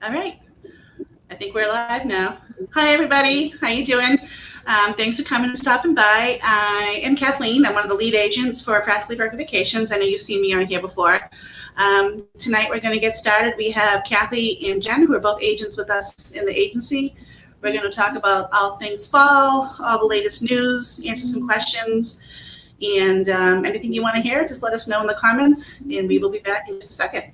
All right. I think we're live now. Hi, everybody. How you doing? Thanks for coming and stopping by. I am Kathleen. I'm one of the lead agents for Practically Berkeley Vacations. I know you've seen me on here before. Tonight we're going to get started. We have Kathy and Jen, who are both agents with us in the agency. We're going to talk about all things fall, all the latest news, answer some questions, and anything you want to hear, just let us know in the comments, and we will be back in just a second.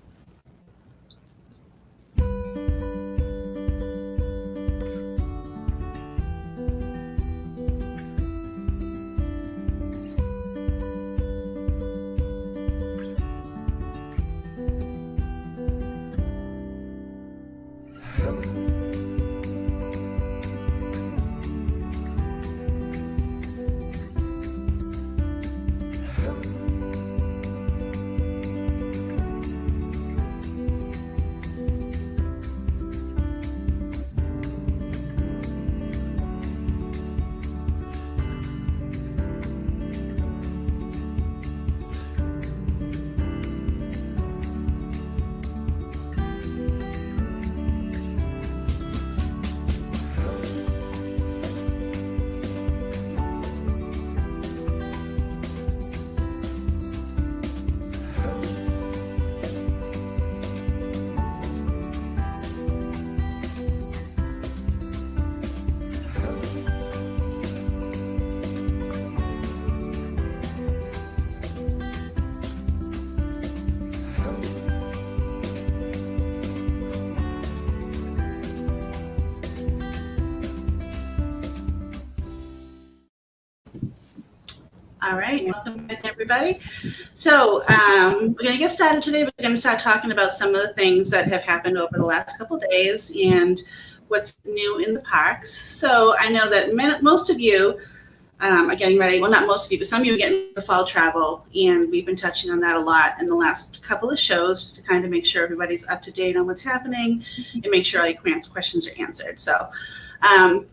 All right, welcome back, everybody. So we're going to get started today. We're going to start talking about some of the things that have happened over the last couple of days and what's new in the parks. So I know that most of you are getting ready. Well, not most of you, but some of you are getting for fall travel, and we've been touching on that a lot in the last couple of shows just to kind of make sure everybody's up to date on what's happening and make sure all your questions are answered. So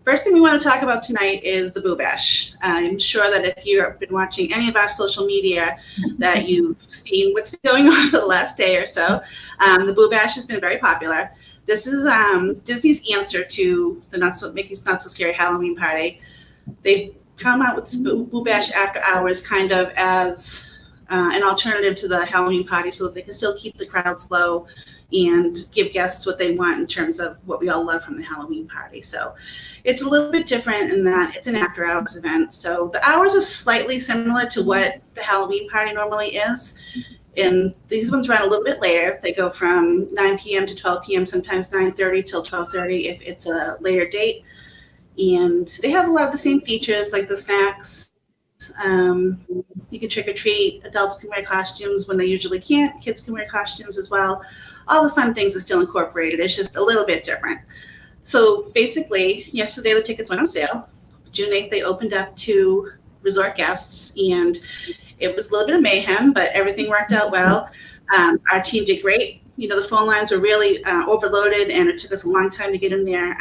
first thing we want to talk about tonight is the Boo Bash. I'm sure that if you've been watching any of our social media that you've seen what's been going on for the last day or so. The Boo Bash has been very popular. This is Disney's answer to the Mickey's Not So Scary Halloween party. They've come out with this Boo Bash after hours kind of as an alternative to the Halloween party so that they can still keep the crowds low and give guests what they want in terms of what we all love from the Halloween party. So it's a little bit different in that it's an after hours event. So the hours are slightly similar to what the Halloween party normally is. And these ones run a little bit later. They go from 9 p.m. to 12 p.m., sometimes 9:30 till 12:30 if it's a later date. And they have a lot of the same features like the snacks. You can trick or treat. Adults can wear costumes when they usually can't. Kids can wear costumes as well. All the fun things are still incorporated. It's just a little bit different. So basically, yesterday the tickets went on sale. June 8th, they opened up to resort guests, and it was a little bit of mayhem, but everything worked out well. Our team did great. You know, the phone lines were really overloaded, and it took us a long time to get in there.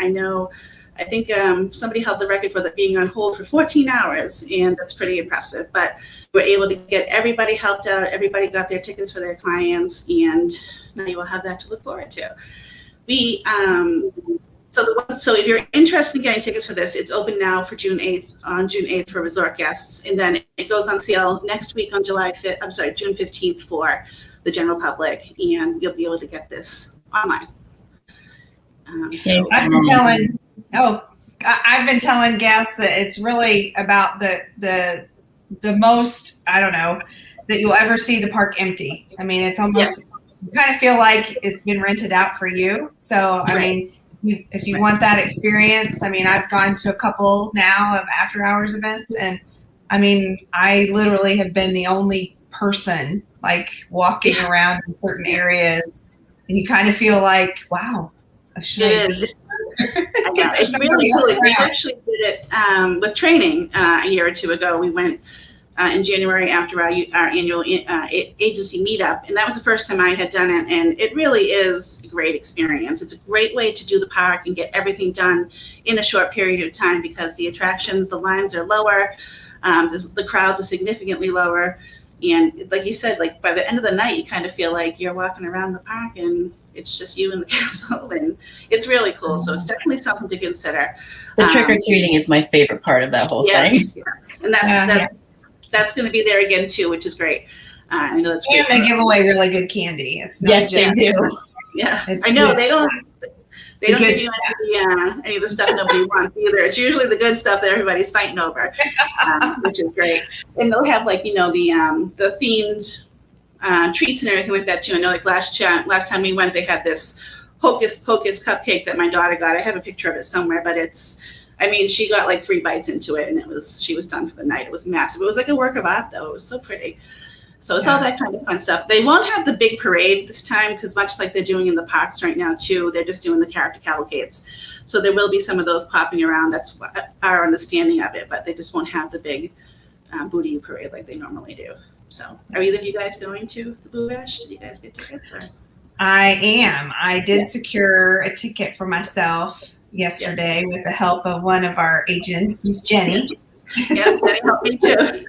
I think somebody held the record for that being on hold for 14 hours, and that's pretty impressive. But we were able to get everybody helped out. Everybody got their tickets for their clients, and now you will have that to look forward to. So if you're interested in getting tickets for this, it's open now for June 8th for resort guests, and then it goes on sale next week on June 15th for the general public, and you'll be able to get this online. I've been telling guests that it's really about the most, I don't know, that you'll ever see the park empty. I mean, it's almost, you kind of feel like it's been rented out for you. So, I mean, if you want that experience, I mean, I've gone to a couple now of after hours events, and I mean, I literally have been the only person like walking around in certain areas, and you kind of feel like, wow. It is. It's really cool. We actually did it with training a year or two ago. We went in January after our annual agency meetup, and that was the first time I had done it, and it really is a great experience. It's a great way to do the park and get everything done in a short period of time because the attractions, the lines are lower, the crowds are significantly lower, and like you said, like by the end of the night, you kind of feel like you're walking around the park and It's just you in the castle, and it's really cool. So it's definitely something to consider. The trick-or-treating is my favorite part of that whole thing. Yes, and that's going to be there again too, which is great. I know that's great. And they give away really good candy. It's not Yes, they do. Yeah, It's I know good they don't. They don't good give you any of the stuff nobody wants either. It's usually the good stuff that everybody's fighting over, which is great. And they'll have like the themed treats and everything like that too. I know like last time we went, they had this Hocus Pocus cupcake that my daughter got. I have a picture of it somewhere, but she got like 3 bites into it, and she was done for the night. It was massive. It was like a work of art though. It was so pretty. So it's all that kind of fun stuff. They won't have the big parade this time because much like they're doing in the parks right now too, they're just doing the character cavalcades. So there will be some of those popping around. That's our understanding of it, but they just won't have the big booty parade like they normally do. So are either of you guys going to the Boo Bash? Did you guys get tickets? Or? I am. I did secure a ticket for myself yesterday with the help of one of our agents, Miss Jenny. Yeah, that helped me too.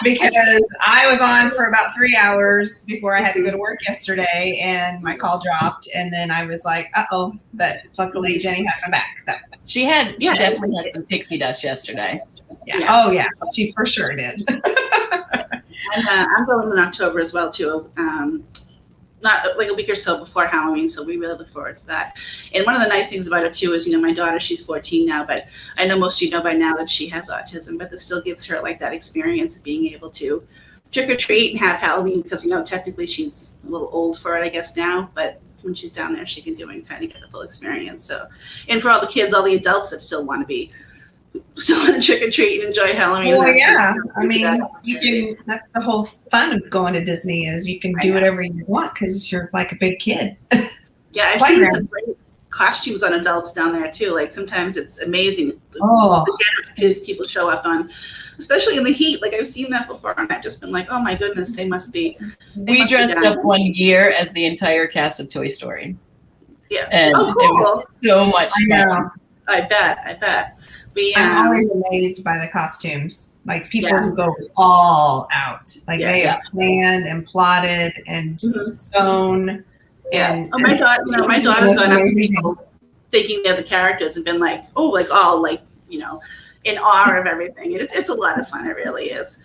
Because I was on for about 3 hours before I had to go to work yesterday, and my call dropped, and then I was like, uh-oh, but luckily Jenny had my back. So She definitely had some pixie dust yesterday. yeah. Oh yeah, she for sure did. I'm going in October as well too. Not like a week or so before Halloween, so we really look forward to that. And one of the nice things about it too is, my daughter, she's 14 now, but I know most of you know by now that she has autism, but this still gives her like that experience of being able to trick or treat and have Halloween because, technically she's a little old for it, I guess now, but when she's down there, she can do it and kind of get the full experience. So, and for all the kids, all the adults that still want to trick or treat and enjoy Halloween. Well, yeah. I mean, that's the whole fun of going to Disney is you can do whatever you want because you're like a big kid. Yeah, I've seen some great costumes on adults down there too. Like sometimes it's amazing. The get-ups people show up on, especially in the heat. Like I've seen that before, and I've just been like, oh my goodness, they must be. We dressed up one year as the entire cast of Toy Story. Yeah, and cool. It was so much fun. I bet. I'm always amazed by the costumes. Like people who go all out. Like they have planned and plotted and sewn. Yeah. And my daughter's gone up to people thinking they're the characters and been like, oh, like all like, in awe of everything. It's a lot of fun. It really is.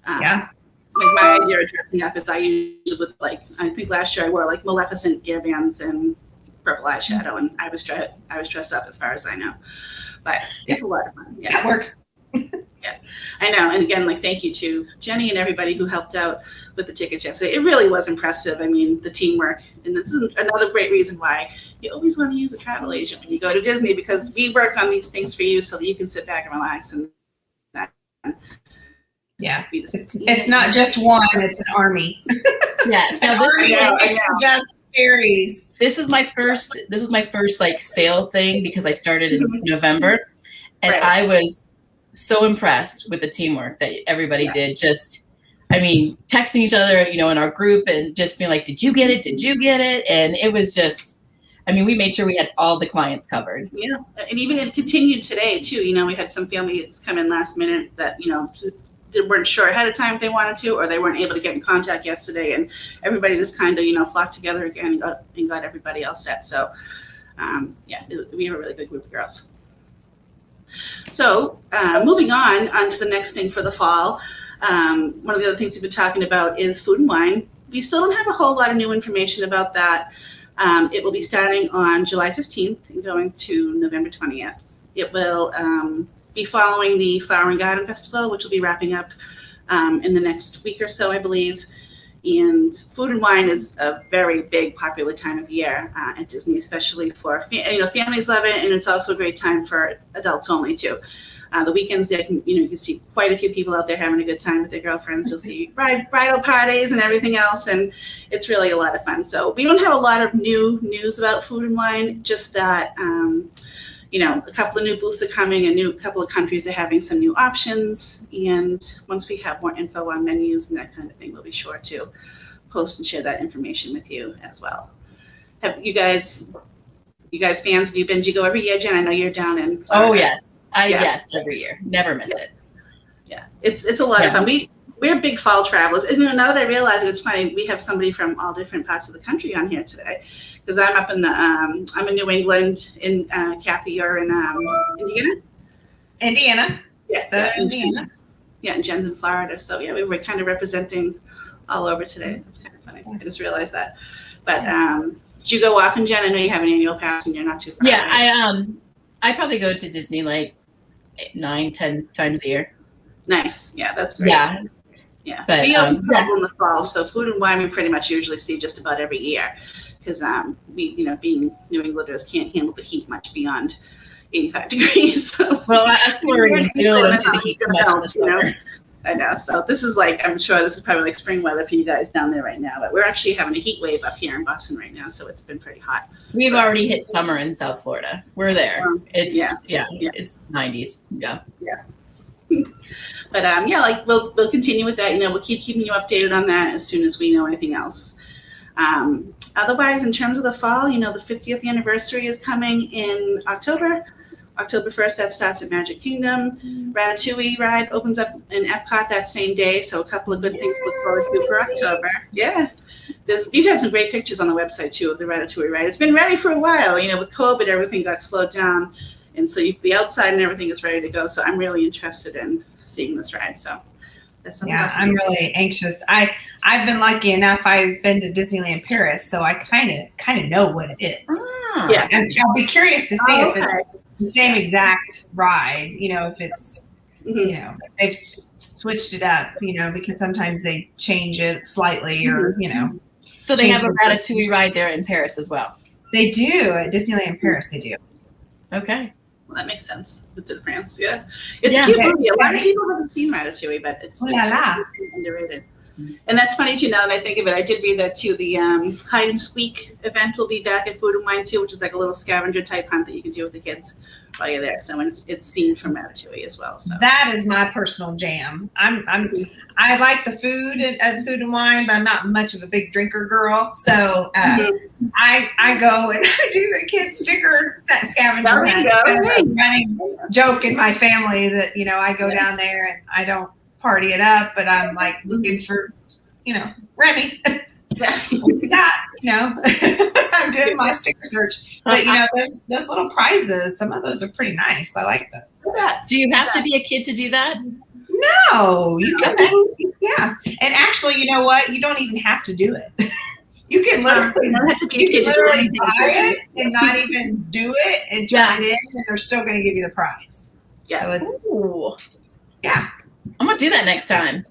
Like my idea of dressing up is I usually with I think last year I wore like Maleficent earbands and purple eyeshadow, and I was dressed up as far as I know. But it's a lot of fun. Yeah, that works. Yeah, I know. And again, thank you to Jenny and everybody who helped out with the tickets yesterday. It really was impressive. I mean, the teamwork. And this is another great reason why you always want to use a travel agent when you go to Disney, because we work on these things for you so that you can sit back and relax. And it's not just one, it's an army. Yes. Just fairies. This was my first sale thing because I started in November, and I was so impressed with the teamwork that everybody did. Just, texting each other, in our group and just being like, did you get it? Did you get it? And it was just, we made sure we had all the clients covered. Yeah. And even it continued today too. We had some families come in last minute that, weren't sure ahead of time if they wanted to, or they weren't able to get in contact yesterday, and everybody just kind of flocked together again and got everybody else set. So we have a really good group of girls. So moving on to the next thing for the fall, one of the other things we've been talking about is food and wine. We still don't have a whole lot of new information about that. It will be starting on July 15th and going to November 20th. It will be following the Flower and Garden Festival, which will be wrapping up in the next week or so, I believe. And food and wine is a very big, popular time of year at Disney, especially for families love it, and it's also a great time for adults only too. The weekends, you can see quite a few people out there having a good time with their girlfriends. You'll see bridal parties and everything else, and it's really a lot of fun. So we don't have a lot of new news about food and wine, just that. A couple of new booths are coming, a couple of countries are having some new options. And once we have more info on menus and that kind of thing, we'll be sure to post and share that information with you as well. Have you guys fans, have you been, do you go every year, Jen? I know you're down in Florida. Oh, yes. Yes, every year. Never miss it. Yeah, it's a lot of fun. We we're big fall travelers. And now that I realize it, it's funny, we have somebody from all different parts of the country on here today. Because I'm up in the, I'm in New England, in Kathy, you're in Indiana? Indiana. Yeah, So Indiana. Yeah, and Jen's in Florida. So yeah, we were kind of representing all over today. That's kind of funny. I just realized that. But did you go often, Jen? I know you have an annual pass and you're not too far away. Yeah, I probably go to Disney like 9-10 times a year. Nice. Yeah, that's great. Yeah. Yeah. But, we open in the fall, so food and wine we pretty much usually see just about every year. Because we, being New Englanders, can't handle the heat much beyond 85 degrees. So. Well, us Floridians, we really don't do the heat much in the summer. I know. So this is like, I'm sure this is probably like spring weather for you guys down there right now. But we're actually having a heat wave up here in Boston right now, so it's been pretty hot. We've already hit summer in South Florida. We're there. It's yeah, it's 90s. Yeah. But like we'll continue with that. We'll keep keeping you updated on that as soon as we know anything else. Otherwise, in terms of the fall, the 50th anniversary is coming in October 1st. That starts at Magic Kingdom. Ratatouille ride opens up in Epcot that same day, so a couple of good things to look forward to for October. Yeah, we've had some great pictures on the website too of the Ratatouille ride. It's been ready for a while. With COVID, everything got slowed down, and so the outside and everything is ready to go. So I'm really interested in seeing this ride. So that's something else. I'm really anxious. I've been lucky enough. I've been to Disneyland Paris, so I kind of know what it is. Yeah, and I'll be curious to see if it's the same exact ride. If it's they've switched it up. Because sometimes they change it slightly, or So they have a Ratatouille ride there in Paris as well. They do at Disneyland Paris. They do. Okay. Well, that makes sense. It's in France, yeah. It's a cute movie. A lot of people haven't seen Ratatouille, but it's underrated. And that's funny too. Now that I think of it, I did read that too. The Hide and Squeak event will be back at Food and Wine too, which is like a little scavenger type hunt that you can do with the kids while you're there. So it's themed from Ratatouille as well. So that is my personal jam. I like the food at Food and Wine, but I'm not much of a big drinker girl. So I go and I do the kids sticker scavenger hunt. It's kind of a running joke in my family that I go down there and I don't party it up, but I'm like looking for Remy. What we got? I'm doing my sticker search. But those little prizes, some of those are pretty nice. I like those. Do you have to be a kid to do that? No, you can do. Yeah, and actually, you know what? You don't even have to do it. You can literally buy it and not even do it and turn it in, and they're still going to give you the prize. Yeah. So it's I'm gonna do that next time.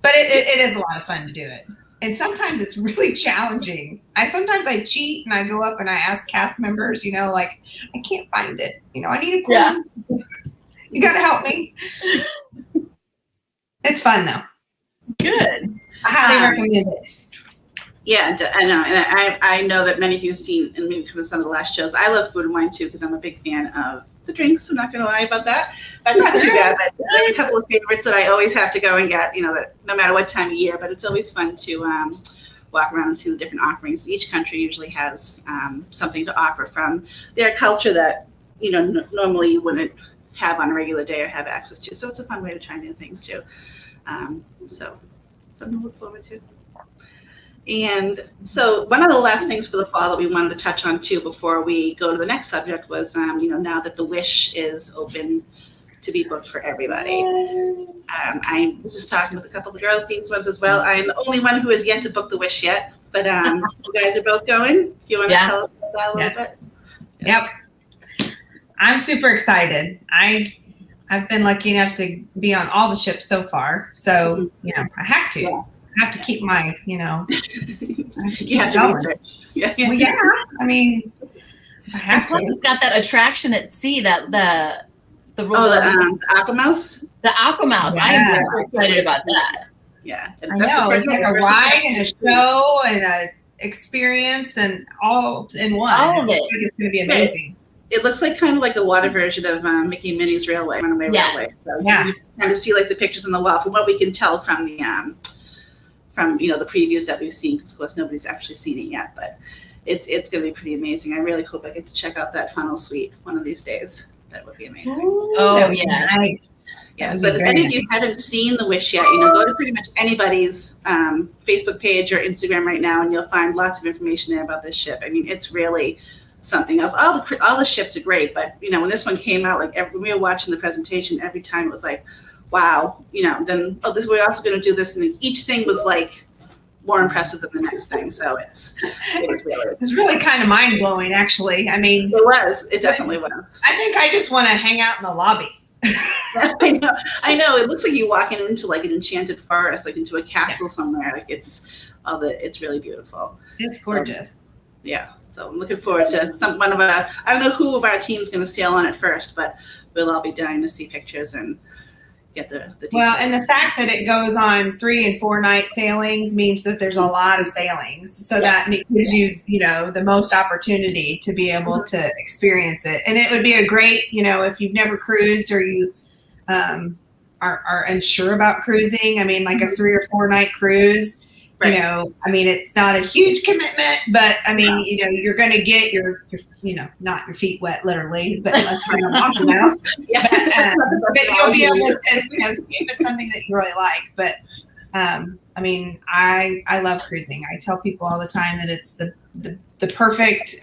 But it is a lot of fun to do it. And sometimes it's really challenging. Sometimes I cheat and I go up and I ask cast members, I can't find it. I need a clue. Yeah. You got to help me. It's fun though. Good. I highly recommend it. Yeah, I know. And I know that many of you have seen, and maybe from some of the last shows, I love Food and Wine too, because I'm a big fan of the drinks. I'm not going to lie about that. But not too bad. But there are a couple of favorites that I always have to go and get, that no matter what time of year. But it's always fun to walk around and see the different offerings. Each country usually has something to offer from their culture that, normally you wouldn't have on a regular day or have access to. So it's a fun way to try new things too. So something to look forward to. And so one of the last things for the fall that we wanted to touch on too before we go to the next subject was, now that the Wish is open to be booked for everybody. I was just talking with a couple of the girls, these ones as well. I'm the only one who has yet to book the Wish yet, but you guys are both going. You want to tell us about that a little bit? Yep. I'm super excited. I've been lucky enough to be on all the ships so far. So, I have to. Yeah. I have to keep my, I have to keep going. Yeah. Well, yeah. I mean, if I have to. It's got that attraction at sea, that the Aquamouse. The Aquamouse. Yeah. I am very excited about that. Yeah. I know. It's like a ride and a show and a experience and all in one. All of it. I think it's going to be amazing. It looks like kind of like a water version of Mickey and Minnie's Runaway Railway. So you kind of see like the pictures on the wall from what we can tell from the the previews that we've seen, because of course nobody's actually seen it yet, but it's going to be pretty amazing. I really hope I get to check out that funnel suite one of these days. That would be amazing. Ooh, Oh, that would be yes. nice. Yes, That would but be if very any of you haven't seen the Wish yet, go to pretty much anybody's Facebook page or Instagram right now, and you'll find lots of information there about this ship. I mean, it's really something else. All the ships are great, but when this one came out, when we were watching the presentation, every time it was like, wow, then we're also going to do this, and each thing was like more impressive than the next thing. So it was really kind of mind blowing, actually. I mean, it definitely was. I think I just want to hang out in the lobby. I know. It looks like you walk into like an enchanted forest, like into a castle somewhere. Like it's really beautiful. It's gorgeous. So I'm looking forward to I don't know who of our team's going to sail on it first, but we'll all be dying to see pictures and get the details. Well, and the fact that it goes on 3 and 4 night sailings means that there's a lot of sailings. So that gives you, the most opportunity to be able to experience it. And it would be a great, if you've never cruised or you are unsure about cruising. I mean, like a 3 or 4 night cruise. Right. I mean, it's not a huge commitment, but I mean, you're going to get your, not your feet wet, literally, but unless you're going to walk the house. But you'll be able to, see if it's something that you really like. But I mean, I love cruising. I tell people all the time that it's the perfect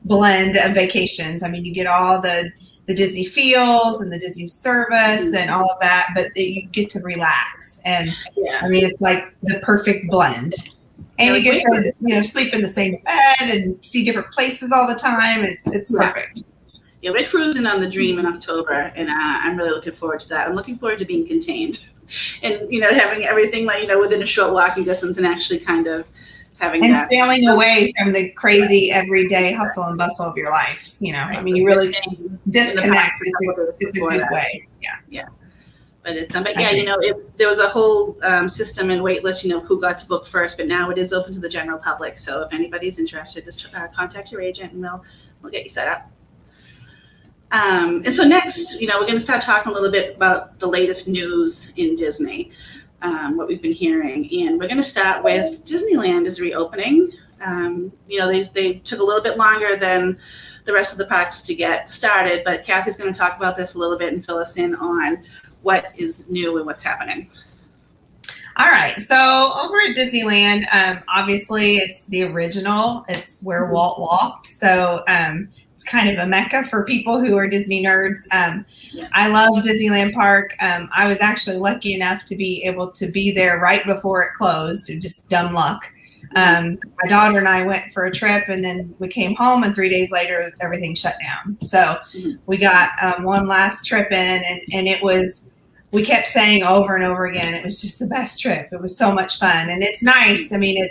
blend of vacations. I mean, you get all the Disney feels and the Disney service and all of that, but you get to relax. And I mean, it's like the perfect blend. And you get to, sleep in the same bed and see different places all the time. It's perfect. Yeah, we're cruising on the Dream in October, and I'm really looking forward to that. I'm looking forward to being contained and, having everything within a short walking distance and actually kind of having that. Sailing away from the crazy everyday hustle and bustle of your life. I mean, you really disconnect. It's a good way. Yeah. But there was a whole system and wait list, who got to book first, but now it is open to the general public. So if anybody's interested, just contact your agent and we'll get you set up. And so next, we're going to start talking a little bit about the latest news in Disney. What we've been hearing, and we're going to start with Disneyland is reopening. They took a little bit longer than the rest of the parks to get started, but Kathy's going to talk about this a little bit and fill us in on what is new and what's happening. All right, so over at Disneyland, obviously it's the original. It's where Walt walked, so it's kind of a mecca for people who are Disney nerds. I love Disneyland Park. I was actually lucky enough to be able to be there right before it closed. Just dumb luck. My daughter and I went for a trip, and then we came home, and 3 days later, everything shut down. So we got one last trip in, and it was, we kept saying over and over again, it was just the best trip. It was so much fun, and it's nice. I mean,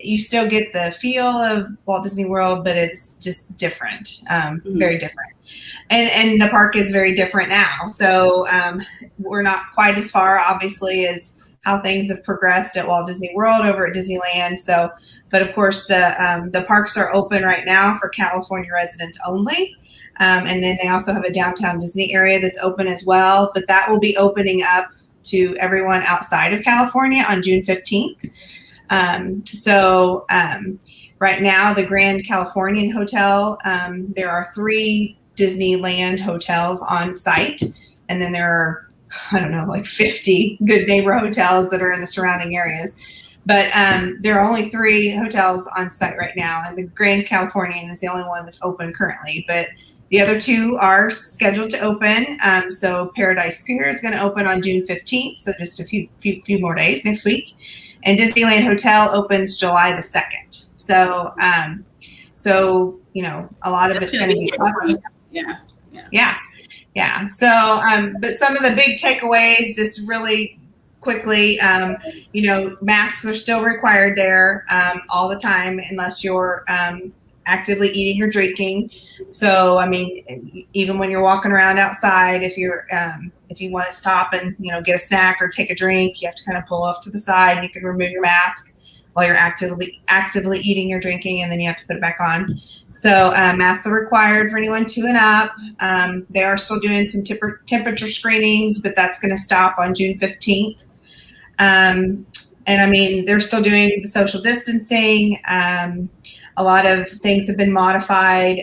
you still get the feel of Walt Disney World, but it's just different, very different. And the park is very different now. So we're not quite as far, obviously, as how things have progressed at Walt Disney World over at Disneyland. So, but of course, the parks are open right now for California residents only. And then they also have a downtown Disney area that's open as well. But that will be opening up to everyone outside of California on June 15th. Right now, the Grand Californian Hotel, there are 3 Disneyland hotels on site, and then there are, I don't know, like 50 Good Neighbor hotels that are in the surrounding areas. But there are only 3 hotels on site right now, and the Grand Californian is the only one that's open currently. But the other 2 are scheduled to open. So Paradise Pier is going to open on June 15th, so just a few more days next week. And Disneyland Hotel opens July the 2nd. So, a lot of it's going to be up. Yeah. So, but some of the big takeaways, just really quickly, masks are still required there all the time, unless you're actively eating or drinking. So, I mean, even when you're walking around outside, if you want to stop and, get a snack or take a drink, you have to kind of pull off to the side, and you can remove your mask while you're actively eating or drinking, and then you have to put it back on. So masks are required for anyone 2 and up. They are still doing some temperature screenings, but that's going to stop on June 15th. And I mean, they're still doing the social distancing. A lot of things have been modified.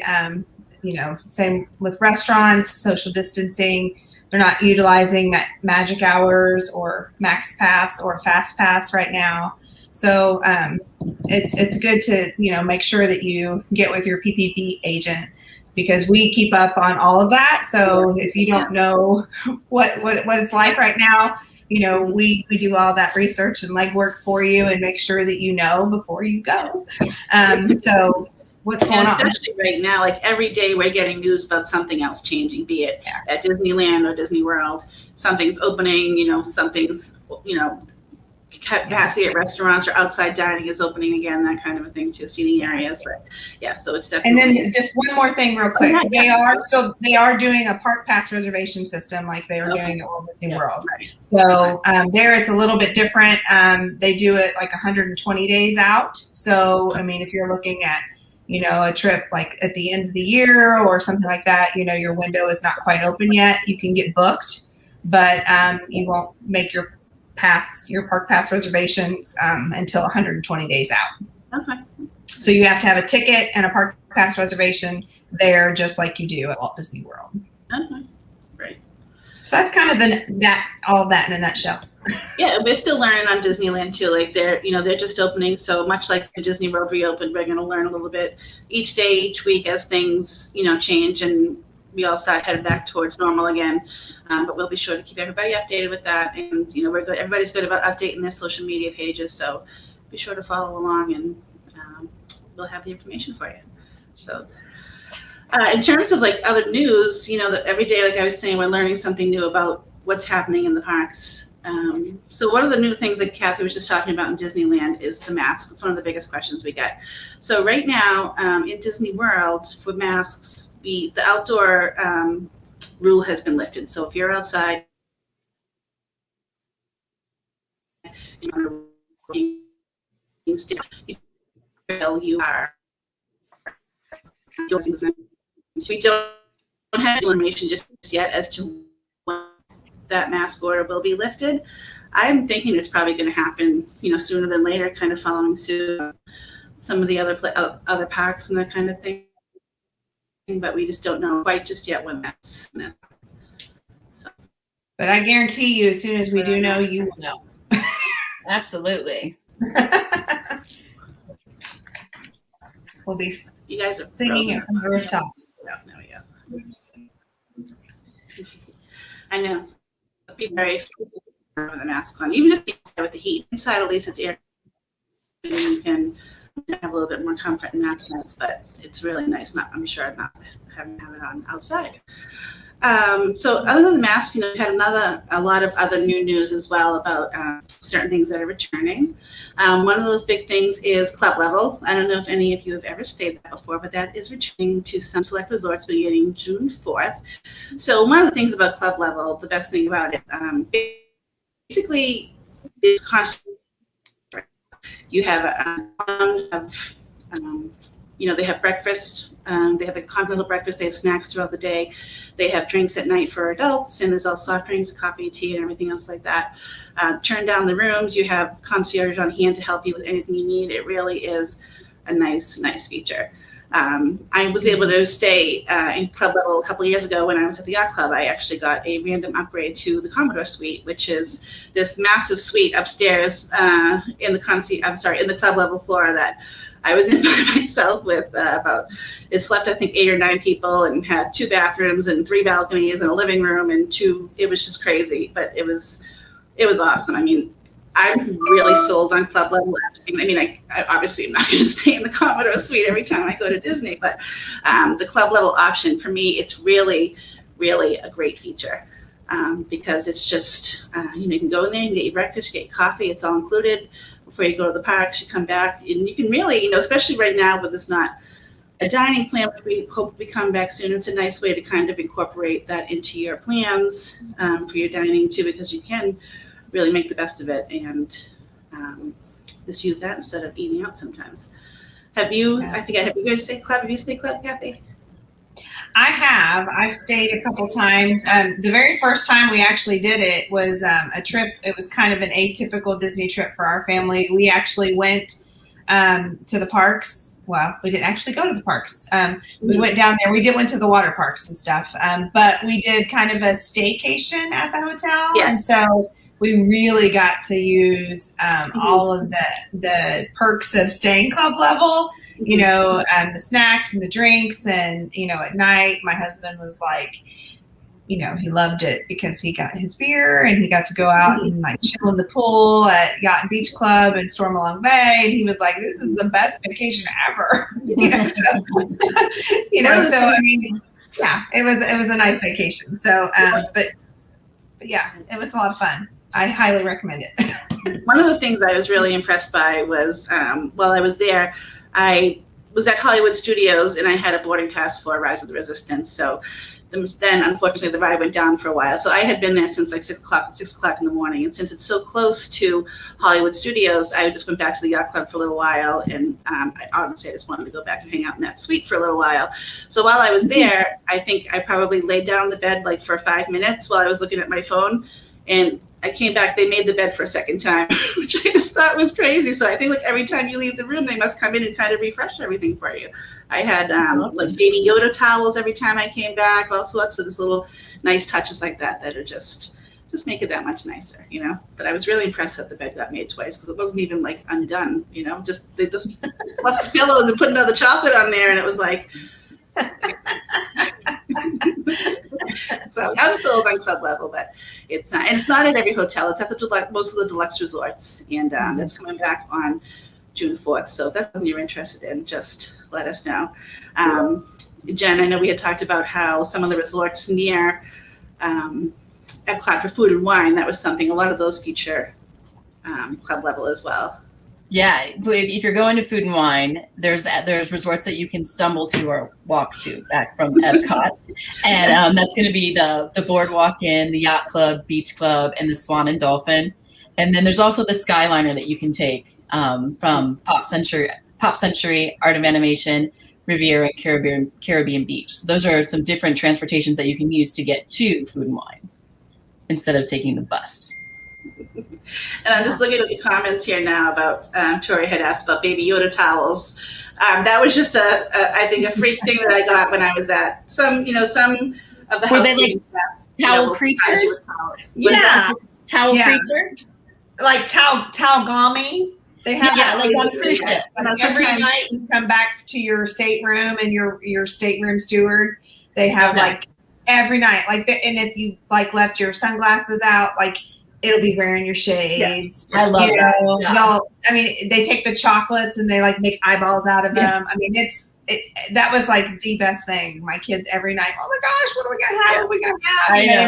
same with restaurants, social distancing. They're not utilizing magic hours or max pass or fast pass right now. So it's good to, make sure that you get with your PPP agent, because we keep up on all of that. So if you don't know what it's like right now, we do all that research and legwork for you and make sure that you know before you go. So what's going on? Especially right now, like every day we're getting news about something else changing, be it at Disneyland or Disney World. Something's opening, something's, capacity at restaurants or outside dining is opening again, that kind of a thing too, seating areas. But yeah, so it's definitely. And then just one more thing real quick. They are doing a park pass reservation system like they were doing at Walt Disney World. Right. So there it's a little bit different. They do it like 120 days out. So, I mean, if you're looking at, a trip like at the end of the year or something like that, your window is not quite open yet. You can get booked, but you won't make your park pass reservations until 120 days out. Okay. So you have to have a ticket and a park pass reservation there, just like you do at Walt Disney World. Okay. Right. So that's kind of all of that in a nutshell. Yeah, we're still learning on Disneyland too. Like they're just opening. So much like the Disney World reopened, we're going to learn a little bit each day, each week as things, change and we all start heading back towards normal again. But we'll be sure to keep everybody updated with that. And, we're good. Everybody's good about updating their social media pages. So be sure to follow along and we'll have the information for you. So in terms of like other news, that every day, like I was saying, we're learning something new about what's happening in the parks. So one of the new things that Kathy was just talking about in Disneyland is the mask. It's one of the biggest questions we get. So right now in Disney World for masks, the outdoor rule has been lifted. So if you're outside, you are. We don't have information just yet as to when that mask order will be lifted. I'm thinking it's probably going to happen, sooner than later, kind of following suit some of the other parks and that kind of thing. But we just don't know quite just yet when that's. So. But I guarantee you, as soon as we do know, you will know. Absolutely. We'll be you guys are singing it from the rooftops. I know. People are very excited with the mask on, even just with the heat. Inside, at least it's air. You can have a little bit more comfort in that sense, but it's really nice. I'm sure not having to have it on outside. So other than the mask, we had a lot of other new news as well about certain things that are returning. One of those big things is Club Level. I don't know if any of you have ever stayed there before, but that is returning to some select resorts beginning June 4th. So one of the things about Club Level, the best thing about it, basically is constant. You have they have breakfast. They have a continental breakfast. They have snacks throughout the day. They have drinks at night for adults, and there's also soft drinks, coffee, tea, and everything else like that. Turn down the rooms. You have concierge on hand to help you with anything you need. It really is a nice feature. I was able to stay in Club Level a couple of years ago when I was at the Yacht Club. I actually got a random upgrade to the Commodore Suite, which is this massive suite upstairs in the Club Level floor that I was in by myself with it slept, I think, 8 or 9 people and had 2 bathrooms and 3 balconies and a living room and 2, it was just crazy, but it was awesome. I mean, I'm really sold on Club Level. I obviously am not going to stay in the Commodore Suite every time I go to Disney, but the Club Level option for me, it's really, really a great feature because it's just, you can go in there and get your breakfast, you get your coffee, it's all included. Before you go to the parks, you come back, and you can really, especially right now with this not a dining plan, which we hope will be coming back soon. It's a nice way to kind of incorporate that into your plans for your dining too, because you can really make the best of it and just use that instead of eating out sometimes. Have you? I forget. Have you guys stayed club? Have you stayed club, Kathy? I have. I've stayed a couple times. The very first time we actually did it was a trip. It was kind of an atypical Disney trip for our family. We actually went to the parks well, we didn't actually go to the parks. We went down there. We went to the water parks and stuff. But we did kind of a staycation at the hotel. Yeah. And so we really got to use all of the perks of staying club level, you know, the snacks and the drinks. And, you know, at night, my husband was like, you know, he loved it because he got his beer and he got to go out and like chill in the pool at Yacht and Beach Club and Storm Along Bay. And he was like, this is the best vacation ever. You know, so I mean, yeah, it was a nice vacation. So, but yeah, it was a lot of fun. I highly recommend it. One of the things I was really impressed by was while I was there, I was at Hollywood Studios and I had a boarding pass for Rise of the Resistance. So then unfortunately the ride went down for a while. So I had been there since like 6 o'clock in the morning. And since it's so close to Hollywood Studios, I just went back to the yacht club for a little while. And I honestly just wanted to go back and hang out in that suite for a little while. So while I was there, I think I probably laid down on the bed like for 5 minutes while I was looking at my phone. And I came back, they made the bed for a second time, which I just thought was crazy. So I think like every time you leave the room, they must come in and kind of refresh everything for you. I had like baby Yoda towels every time I came back, all sorts of this little nice touches like that are just make it that much nicer, you know. But I was really impressed that the bed got made twice because it wasn't even like undone, you know. They just left the pillows and put another chocolate on there, and it was like. So I'm sold on club level, but it's and it's not at every hotel. It's at the most of the deluxe resorts, and that's coming back on June 4th. So if that's something you're interested in, just let us know. Jen, I know we had talked about how some of the resorts near Epcot for food and wine, that was something. A lot of those feature club level as well. Yeah, if you're going to Food and Wine, there's resorts that you can stumble to or walk to back from Epcot, and that's going to be the Boardwalk Inn, the Yacht Club, Beach Club, and the Swan and Dolphin. And then there's also the Skyliner that you can take from Pop Century, Art of Animation, Riviera, Caribbean Beach. So those are some different transportations that you can use to get to Food and Wine instead of taking the bus. And I'm just looking at the comments here now about Tori had asked about baby Yoda towels. That was just I think a freak thing that I got when I was at some of the housekeeping staff. Towel creatures? Yeah. Towel creature? Like Talgami. They have that like on a cruise ship. Every night you come back to your stateroom and your stateroom steward, they have like every night, like and if you like left your sunglasses out, like it'll be wearing your shades. Yes. I love that. They take the chocolates and they like make eyeballs out of them. I mean, that was like the best thing. My kids every night, oh my gosh, what are we gonna have? What are we gonna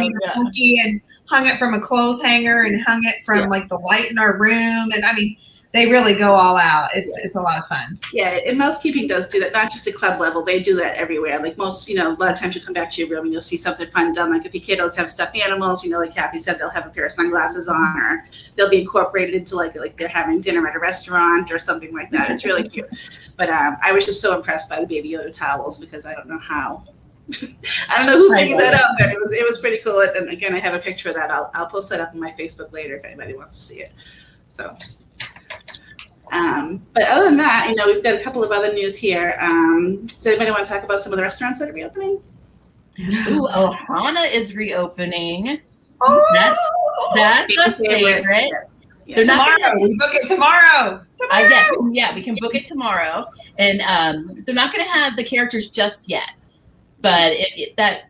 have? Cookie and hung it from a clothes hanger and hung it from like the light in our room. And I mean, they really go all out. It's a lot of fun. Yeah, and mousekeeping does do that, not just at club level. They do that everywhere. Like most, a lot of times you come back to your room and you'll see something fun done. Like if your kiddos have stuffed animals, like Kathy said, they'll have a pair of sunglasses on, or they'll be incorporated into like they're having dinner at a restaurant or something like that. It's really cute. But I was just so impressed by the baby Yoda towels because I don't know how. I don't know who figured that up, but it was pretty cool. And again, I have a picture of that. I'll post that up on my Facebook later if anybody wants to see it. So. But other than that, we've got a couple of other news here. Does anybody want to talk about some of the restaurants that are reopening? Ooh, Ohana is reopening. Oh, that's a favorite. Yeah. Tomorrow, we book it tomorrow. I guess, yeah, we can book it tomorrow. And they're not going to have the characters just yet, but that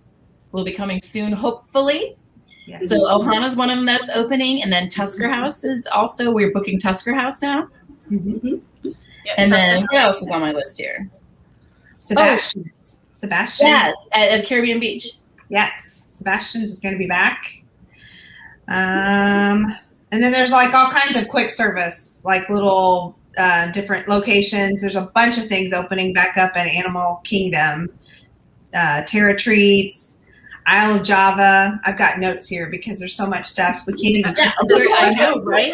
will be coming soon, hopefully. Yeah. So Ohana's one of them that's opening, and then Tusker House is also. We're booking Tusker House now. Mm-hmm. Yep, and then what else was on my list here? Sebastian's. Yes, at Caribbean Beach. Yes, Sebastian's is going to be back. And then there's like all kinds of quick service, like little different locations. There's a bunch of things opening back up at Animal Kingdom. Terra Treats, Isle of Java. I've got notes here because there's so much stuff. We can't even. I know, right?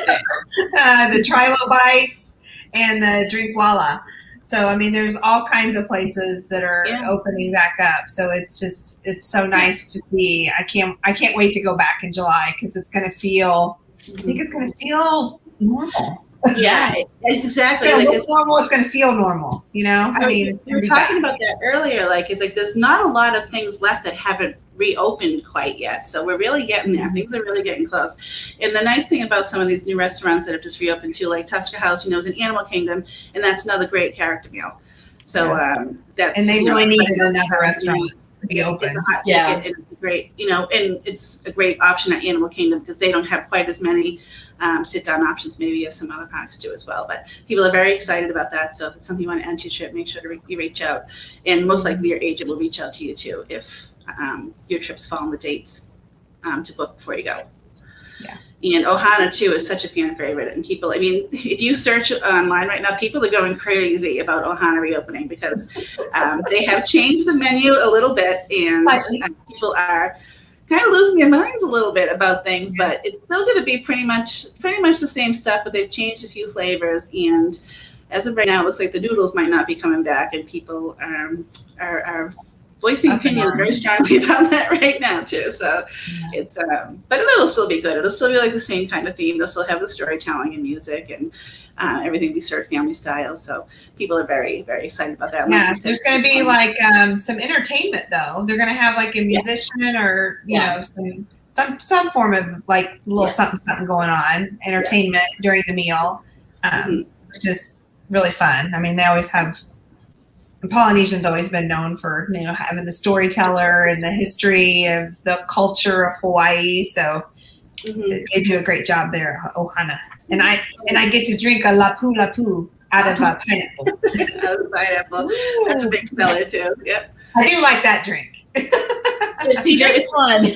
The Trilobites and the Drinkwalla. So, I mean, there's all kinds of places that are opening back up. So it's so nice to see. I can't wait to go back in July because it's going to feel, I think it's going to feel normal. Yeah, exactly. It's Like, gonna look normal. It's gonna feel normal. You know. I mean, it's we gonna were be talking fun. about that earlier. Like, it's like there's not a lot of things left that haven't reopened quite yet. So we're really getting there. Things are really getting close. And the nice thing about some of these new restaurants that have just reopened too, like Tusker House, is an Animal Kingdom, and that's another great character meal. So that's, And they really needed another restaurant to be open. It's a hot Yeah. ticket, and it's a great, and it's a great option at Animal Kingdom because they don't have quite as many sit-down options maybe as some other parks do as well. But people are very excited about that. So if it's something you want to add to your trip, make sure you reach out. And most likely your agent will reach out to you too if your trips fall on the dates to book before you go. Yeah. And Ohana too is such a fan favorite, and people, if you search online right now, people are going crazy about Ohana reopening because they have changed the menu a little bit, and people are kind of losing their minds a little bit about things, but it's still going to be pretty much the same stuff, but they've changed a few flavors, and as of right now, it looks like the noodles might not be coming back, and people are voicing opinions very strongly about that right now too. So it's but it'll still be good. It'll still be like the same kind of theme. They'll still have the storytelling and music and everything be served family style. So people are very, very excited about that. Yeah, there's going to be like some entertainment though. They're going to have like a musician or you know some form of like little something going on, entertainment during the meal, which is really fun. I mean, they always have. Polynesian's always been known for having the storyteller and the history of the culture of Hawaii. So they do a great job there, Ohana. And I get to drink a lapu lapu out of a pineapple. Out of pineapple. That's a big seller too. Yep. I do like that drink. It's fun.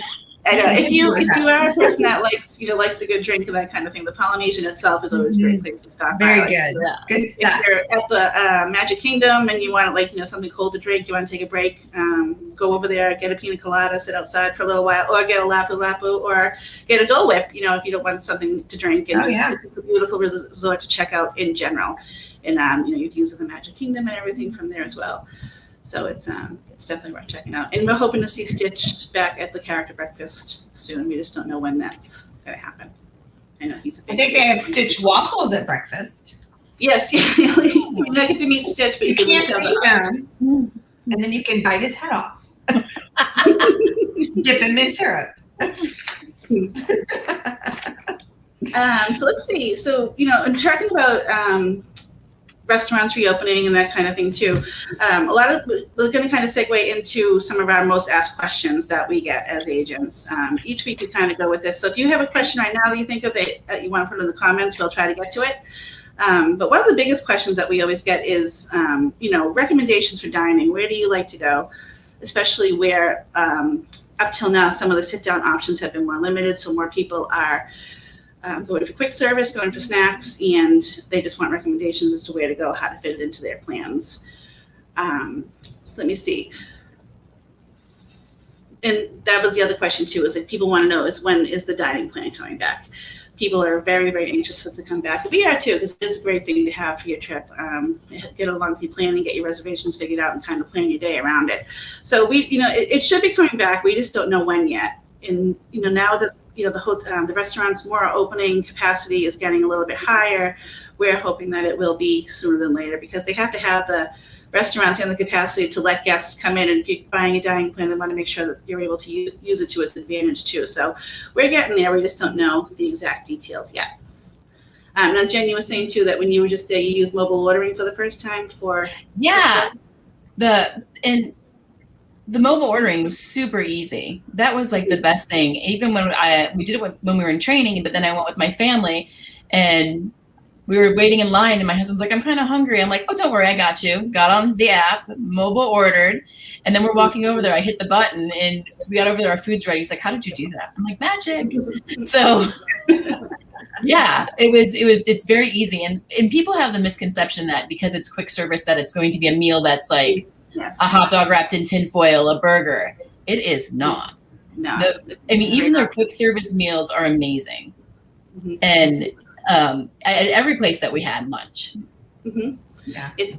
I know. If you are a person that likes a good drink and that kind of thing, the Polynesian itself is always a great place to stop. Very good. Good stuff. If you're at the Magic Kingdom and you want something cold to drink, you want to take a break, go over there, get a pina colada, sit outside for a little while, or get a lapu lapu, or get a Dole Whip. If you don't want something to drink, and it's a beautiful resort to check out in general, and you'd use the Magic Kingdom and everything from there as well. So it's definitely worth checking out. And we're hoping to see Stitch back at the character breakfast soon. We just don't know when that's going to happen. I know he's a big I think they have Stitch waffles at breakfast. Yes, you don't get to meet Stitch, but you can't see them. And then you can bite his head off. Dip him in syrup. So let's see. So, and talking about restaurants reopening and that kind of thing too. We're going to kind of segue into some of our most asked questions that we get as agents. Each week we kind of go with this. So if you have a question right now that you think of that you want to put in the comments, we'll try to get to it. But one of the biggest questions that we always get is, recommendations for dining. Where do you like to go? Especially where up till now, some of the sit-down options have been more limited. So more people are going for quick service, going for snacks, and they just want recommendations as to where to go, how to fit it into their plans. So let me see. And that was the other question too, is like people want to know is when is the dining plan coming back? People are very, very anxious for it to come back. We are too, because it is a great thing to have for your trip. Get along with your planning, get your reservations figured out, and kind of plan your day around it. So it should be coming back. We just don't know when yet. And now that the restaurants more are opening, capacity is getting a little bit higher. We're hoping that it will be sooner than later because they have to have the restaurants and the capacity to let guests come in, and if you're buying a dining plan, they want to make sure that you're able to use it to its advantage too. So we're getting there. We just don't know the exact details yet. Now, Jen, you were saying too that when you were just there, you used mobile ordering for the first time for the mobile ordering was super easy. That was like the best thing. Even when we did it when we were in training, but then I went with my family and we were waiting in line and my husband's like, I'm kind of hungry. I'm like, oh, don't worry. I got you. Got on the app, mobile ordered. And then we're walking over there. I hit the button and we got over there. Our food's ready. He's like, how did you do that? I'm like, magic. So yeah, it's very easy. And people have the misconception that because it's quick service, that it's going to be a meal that's like, a hot dog wrapped in tinfoil, a burger. It is not. No. Even their quick service meals are amazing. Mm-hmm. And at every place that we had lunch. Mm-hmm. Yeah. It's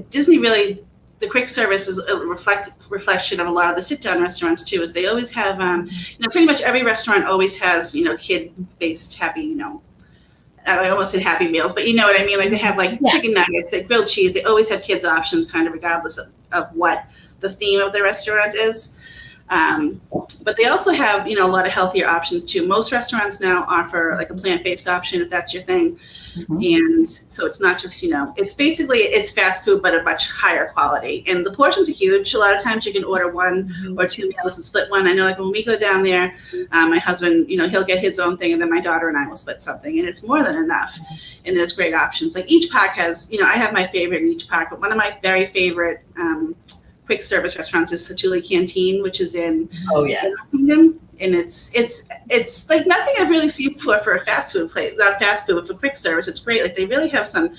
Disney really, the quick service is a reflection of a lot of the sit-down restaurants too, is they always have pretty much every restaurant always has kid-based happy I almost said Happy Meals, but you know what I mean? Like they have like chicken nuggets, like grilled cheese. They always have kids options kind of regardless of what the theme of the restaurant is. But they also have, a lot of healthier options too. Most restaurants now offer like a plant-based option if that's your thing. And so it's not just, it's fast food, but a much higher quality. And the portions are huge. A lot of times you can order one or two meals and split one. I know like when we go down there, my husband, he'll get his own thing and then my daughter and I will split something. And it's more than enough. And there's great options. Like each park has, I have my favorite in each park, but one of my very favorite quick service restaurants is St.Gelais Canteen, which is in Kingdom. And it's like nothing I've really seen before for a fast food place, not fast food, but for quick service. It's great. Like they really have some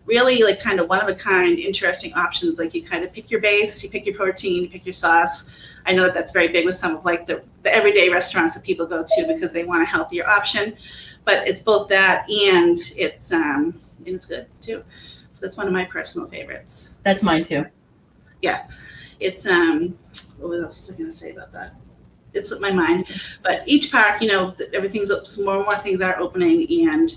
really like kind of one of a kind, interesting options. Like you kind of pick your base, you pick your protein, you pick your sauce. I know that that's very big with some of like the everyday restaurants that people go to because they want a healthier option. But it's both that and it's good too. So that's one of my personal favorites. That's mine too. Yeah. It's what else was I going to say about that? It slipped my mind. But each park, everything's more and more things are opening. And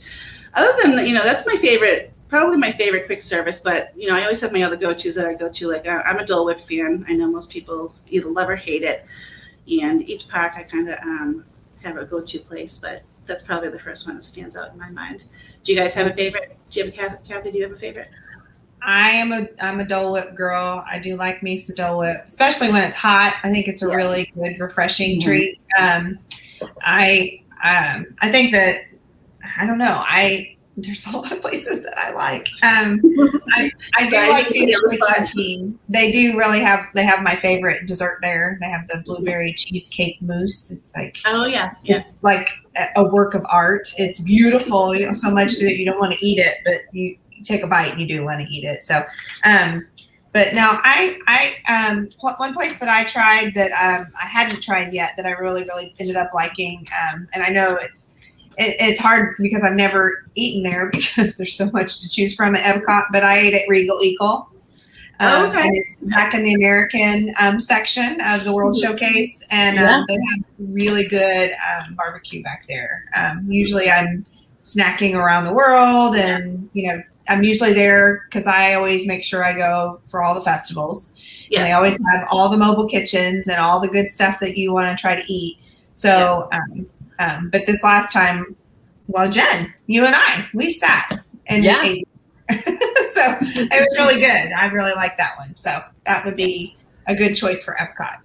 other than, that's my favorite, probably my favorite quick service. But, I always have my other go-tos that I go to. Like I'm a Dole Whip fan. I know most people either love or hate it. And each park I kind of have a go-to place. But that's probably the first one that stands out in my mind. Do you guys have a favorite? Do you have Kathy, do you have a favorite? I'm a Dole Whip girl. I do like me some Dole Whip, especially when it's hot. I think it's a really good, refreshing treat. I think that I don't know. There's a lot of places that I like. I do like the canteen. They do really have. They have my favorite dessert there. They have the blueberry cheesecake mousse. It's like it's like a work of art. It's beautiful. So much that you don't want to eat it, but you take a bite and you do want to eat it. So, but now one place that I tried that I hadn't tried yet that I really ended up liking, and I know it's hard because I've never eaten there because there's so much to choose from at Epcot, but I ate at Regal Eagle. And it's back in the American section of the World Showcase, and they have really good barbecue back there. Usually I'm snacking around the world, and I'm usually there because I always make sure I go for all the festivals. Yes. And they always have all the mobile kitchens and all the good stuff that you want to try to eat. So, but this last time, well, Jen, you and we sat and we ate. So it was really good. I really like that one. So that would be a good choice for Epcot.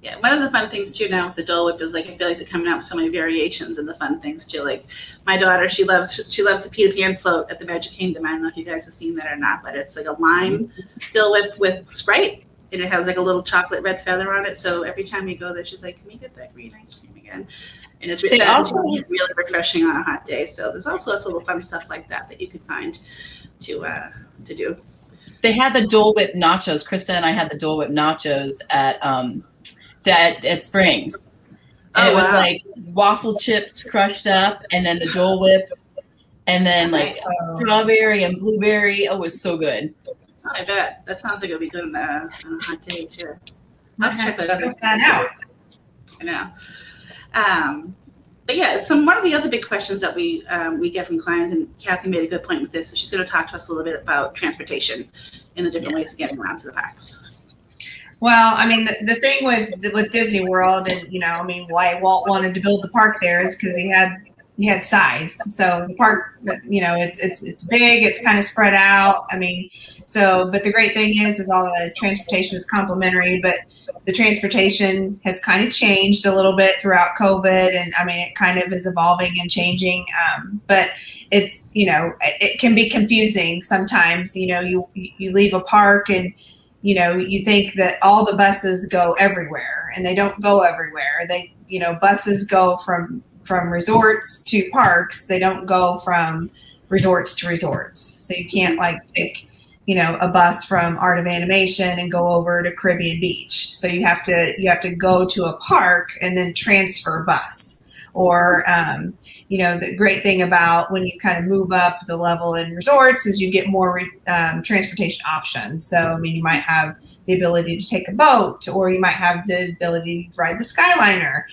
Yeah, one of the fun things too now with the Dole Whip is like I feel like they're coming out with so many variations and the fun things too. Like my daughter, she loves the Peter Pan float at the Magic Kingdom. I don't know if you guys have seen that or not, but it's like a lime Dole Whip with Sprite, and it has like a little chocolate red feather on it. So every time we go there, she's like, "Can we get that green ice cream again?" And it's really refreshing on a hot day. So there's all sorts of little fun stuff like that you can find to do. They had the Dole Whip nachos. Krista and I had the Dole Whip nachos at Springs. And it was like waffle chips crushed up and then the Dole Whip and then like strawberry and blueberry. Oh, it was so good. Oh, I bet. That sounds like it'll be good on a hot day too. I'll have to check that out. I know. But yeah, one of the other big questions that we get from clients, and Kathy made a good point with this, so she's going to talk to us a little bit about transportation and the different ways of getting around to the parks. Well, I mean, the thing with Disney World, and why Walt wanted to build the park there is because he had size. So the park, it's big, it's kind of spread out. I mean, but the great thing is all the transportation is complimentary, but the transportation has kind of changed a little bit throughout COVID, and I mean, it kind of is evolving and changing. But it's it can be confusing sometimes. You leave a park and you think that all the buses go everywhere, and they don't go everywhere. They, buses go from resorts to parks. They don't go from resorts to resorts. So you can't take, a bus from Art of Animation and go over to Caribbean Beach. So you have to go to a park and then transfer bus. Or, the great thing about when you kind of move up the level in resorts is you get more transportation options. So, I mean, you might have the ability to take a boat, or you might have the ability to ride the Skyliner,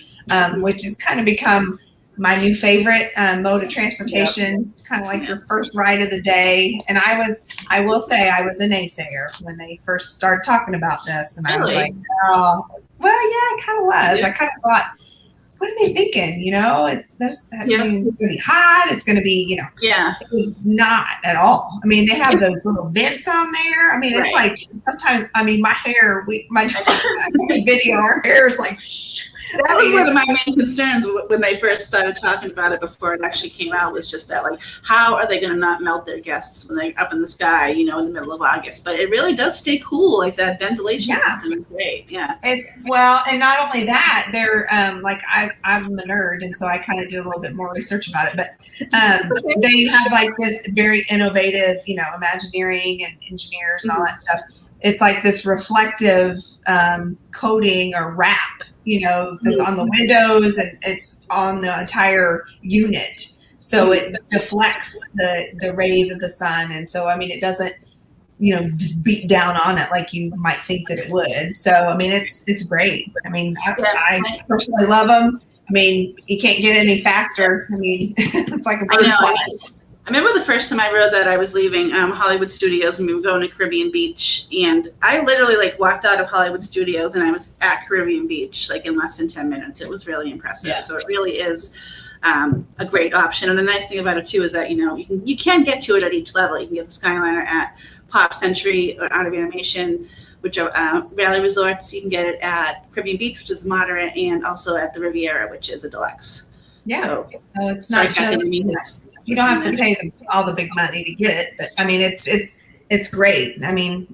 which has kind of become my new favorite mode of transportation. It's kind of like your first ride of the day. And I will say I was a naysayer when they first started talking about this. And I was like, oh, well, yeah, it kind of was. I kind of thought, what are they thinking? You know, I mean, it's going to be hot. It's going to be, you know. Yeah. It was not at all. I mean, they have those little vents on there. I mean, it's like sometimes, I mean, my hair, my video, our hair is like. That was one of my main concerns when they first started talking about it before it actually came out, was just that, like, how are they going to not melt their guests when they're up in the sky, you know, in the middle of August? But it really does stay cool. Like, that ventilation system is great. Yeah. Well, and not only that, they're like, I'm a nerd, and so I kind of did a little bit more research about it. But they have like this very innovative, you know, Imagineering and engineers and all that stuff. It's like this reflective coating or wrap, you know, that's on the windows, and it's on the entire unit. So it deflects the rays of the sun. And so, I mean, it doesn't, you know, just beat down on it like you might think that it would. So, I mean, it's great. I mean, I personally love them. I mean, you can't get any faster. I mean, it's like a bird flies. I remember the first time I rode that, I was leaving Hollywood Studios, and we were going to Caribbean Beach, and I literally like walked out of Hollywood Studios and I was at Caribbean Beach like in less than 10 minutes. It was really impressive. So it really is a great option. And the nice thing about it too is that, you know, you can get to it at each level. You can get the Skyliner at Pop Century, Art of Animation, which are Raleigh Resorts. You can get it at Caribbean Beach, which is moderate, and also at the Riviera, which is a deluxe. Yeah. So it's not just. You don't have to pay all the big money to get it, but I mean, it's great. I mean,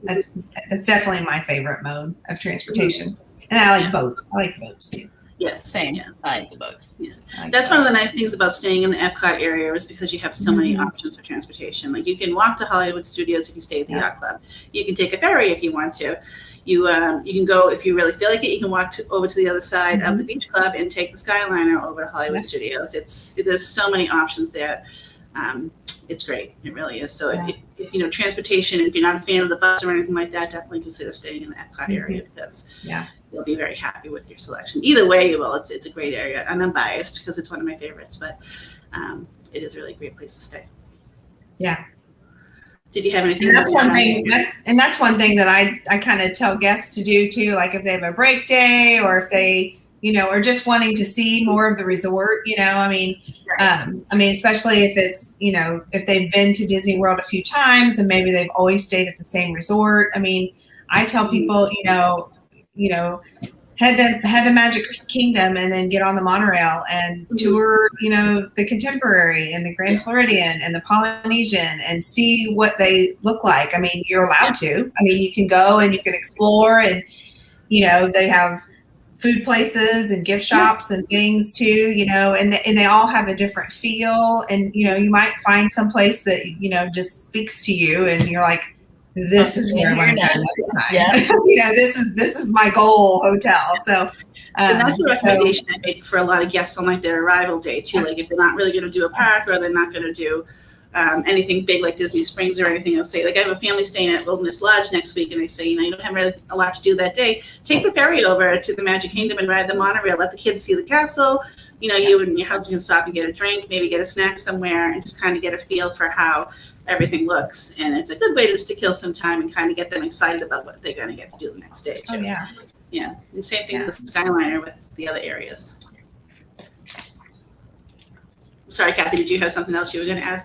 it's definitely my favorite mode of transportation, and I like boats. I like boats too. Yes, same. Yeah. I like the boats. Yeah, that's one of the nice things about staying in the Epcot area, is because you have so many options for transportation. Like, you can walk to Hollywood Studios if you stay at the Yacht Club. You can take a ferry if you want to. You can go, if you really feel like it, you can walk over to the other side of the beach club and take the Skyliner over to Hollywood Studios. There's so many options there. It's great. It really is. So if you know, transportation, if you're not a fan of the bus or anything like that, definitely consider staying in the Epcot area, because you'll be very happy with your selection. Either way, you will. It's a great area, and I'm biased because it's one of my favorites, but it is really a great place to stay. Yeah. Did you have anything? And that's one thing that I kind of tell guests to do too. Like, if they have a break day, or if they, you know, are just wanting to see more of the resort, you know, I mean, especially if it's, you know, if they've been to Disney World a few times and maybe they've always stayed at the same resort. I mean, I tell people, you know, head to Magic Kingdom and then get on the monorail and tour, you know, the Contemporary and the Grand Floridian and the Polynesian and see what they look like. I mean, you're allowed to. I mean, you can go and you can explore, and, you know, they have food places and gift shops and things too, you know, and they all have a different feel. And, you know, you might find some place that, you know, just speaks to you, and you're like, this is where I want to go next time. Yeah. You know, this is my goal hotel. So and that's a recommendation I make for a lot of guests on like their arrival day too. Like, if they're not really going to do a park, or they're not going to do anything big like Disney Springs or anything, they'll say, like, I have a family staying at Wilderness Lodge next week, and they say, you know, you don't have really a lot to do that day. Take the ferry over to the Magic Kingdom and ride the monorail. Let the kids see the castle. You know, you and your husband can stop and get a drink, maybe get a snack somewhere, and just kind of get a feel for how everything looks. And it's a good way just to kill some time and kind of get them excited about what they're going to get to do the next day too. Yeah. And same thing with the Skyliner with the other areas. Sorry, Kathy, did you have something else you were going to add?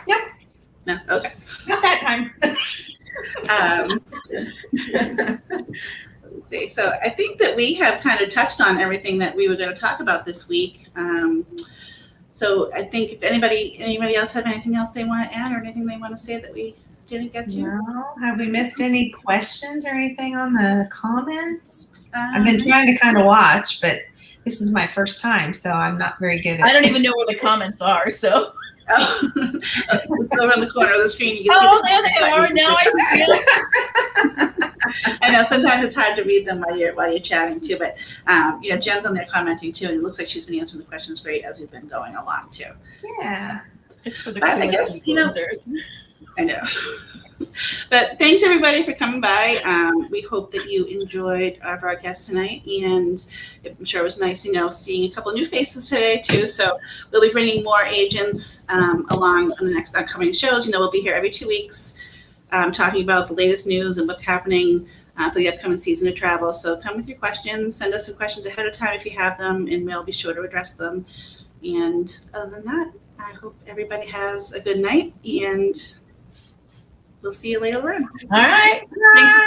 Yep. No? Okay. Not that time. Let's see. So I think that we have kind of touched on everything that we were going to talk about this week. So I think if anybody else have anything else they want to add, or anything they want to say that we didn't get to? No. Have we missed any questions or anything on the comments? I've been trying to kind of watch, but this is my first time, so I'm not very good at it. I don't even know where the comments are, so. Oh, it's over on the corner of the screen. You can see there they are. Now I see it. I know sometimes it's hard to read them while you're chatting too, but you know, Jen's on there commenting too, and it looks like she's been answering the questions great as we've been going along too. Yeah, it's for the I guess, you know, I know. But thanks everybody for coming by. We hope that you enjoyed our broadcast tonight, and I'm sure it was nice, seeing a couple new faces today too. So we'll be bringing more agents along on the next upcoming shows. We'll be here every 2 weeks talking about the latest news and what's happening for the upcoming season of travel. So come with your questions. Send us some questions ahead of time if you have them, and we'll be sure to address them. And other than that, I hope everybody has a good night, and we'll see you later on. All right. Thanks for